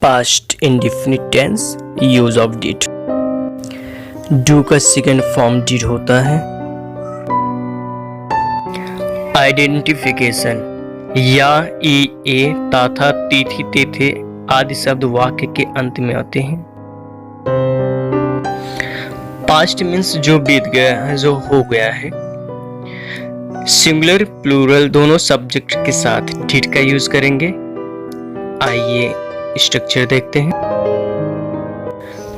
Past indefinite tense use of did। do का second form did होता है। Identification या ई ए तथा तिथि तेथे आदि शब्द वाक्य के अंत में आते हैं। पास्ट मीन्स जो बीत गया है, जो हो गया है। सिंगुलर प्लूरल दोनों सब्जेक्ट के साथ did का यूज करेंगे। आइए स्ट्रक्चर देखते हैं।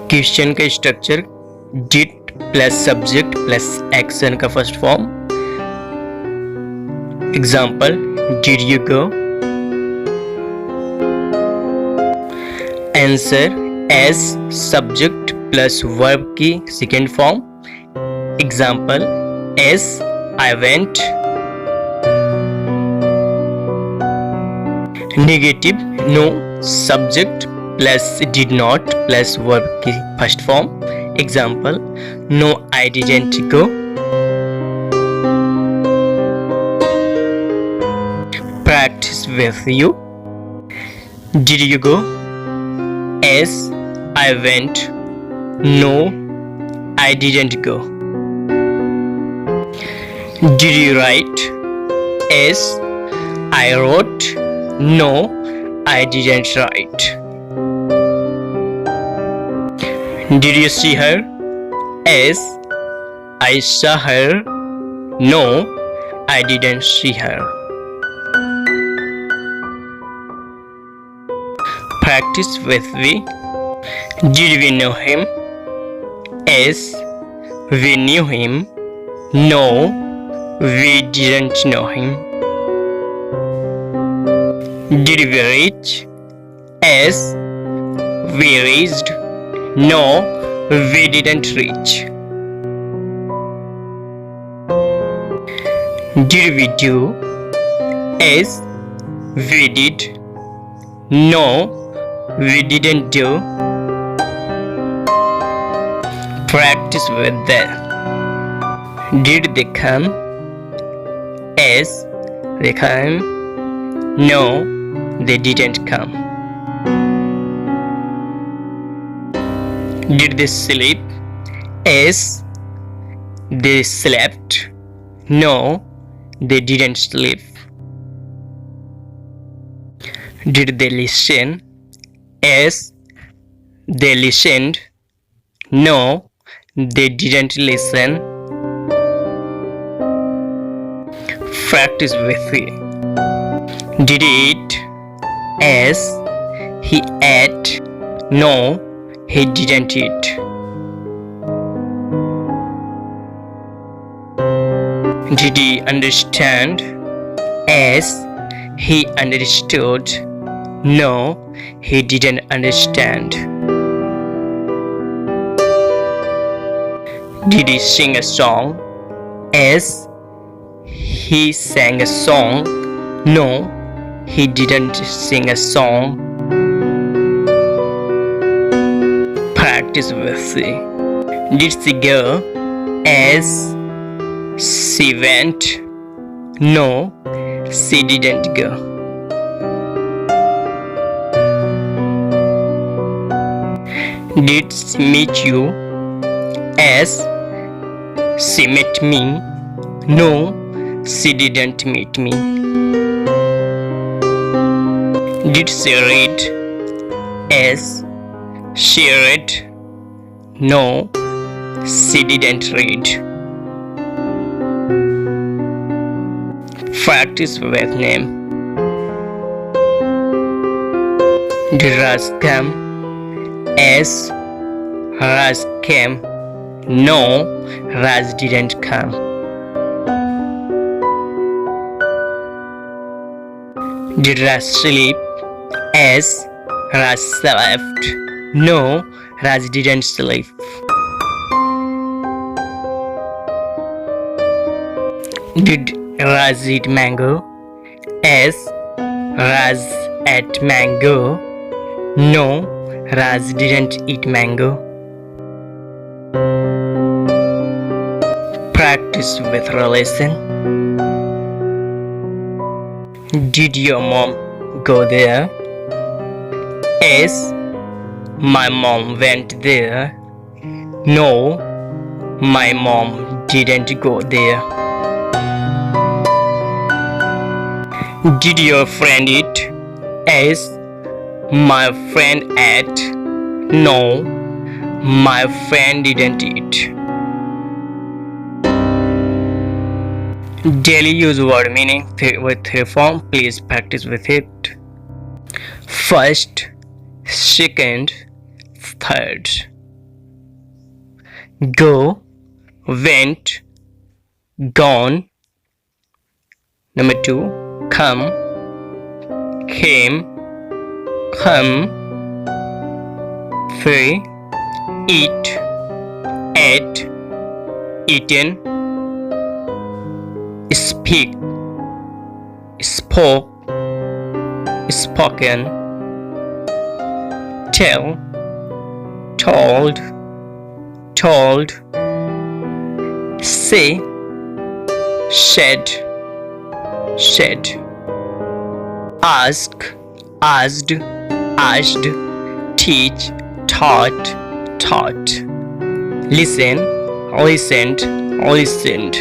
क्वेश्चन का structure did plus subject plus action का first form. Example did you go. Answer as subject plus verb की second form. Example yes I went. Negative no subject plus did not plus verb की first form. Example no I didn't go. Practice with you. Did you go? Yes I went. No I didn't go. Did you write? Yes I wrote. No, I didn't write. Did you see her? Yes, I saw her. No, I didn't see her. Practice with we. Did we know him? Yes, we knew him. No, we didn't know him. Did we reach? Yes, we reached. No, we didn't reach. Did we do? Yes, we did. No, we didn't do. Practice with them. Did they come? Yes, they came. No, they didn't come. Did they sleep? Yes, they slept. No, they didn't sleep. Did they listen? Yes, they listened. No, they didn't listen. Practice with me. Did he eat? Yes, he ate. No, he didn't eat. Did he understand? Yes, he understood. No, he didn't understand. Did he sing a song? Yes, he sang a song. No, he didn't sing a song. Practice with she. Did she go? Yes, she went. No, she didn't go. Did she meet you? Yes, she met me. No, she didn't meet me. Did she read? Yes, she read. No, she didn't read. Practice with name. Did Raj come? Yes, Raj came. No, Raj didn't come. Did Raj sleep? Yes, Raj slept. No, Raj didn't sleep. Did Raj eat mango? Yes, Raj ate mango. No, Raj didn't eat mango. Practice with relation. Did your mom go there? S. My mom went there. No, my mom didn't go there. Did your friend eat? S. My friend ate. No, my friend didn't eat. Daily use word meaning with three form. Please practice with it. First, second, third. Go, went, gone. Number 2, come, came, come. 3, eat, ate, eaten. Speak, spoke, spoken. Tell, told, told. Say, said, said. Ask, asked, asked. Teach, taught, taught. Listen, listened, listened.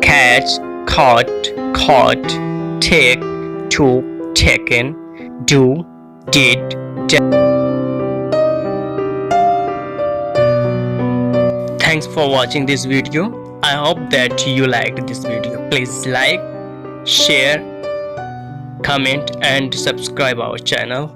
Catch, caught, caught. Take, took, taken. Do, did, done. Thanks for watching this video. I hope that you liked this video. Please like, share, comment and subscribe our channel.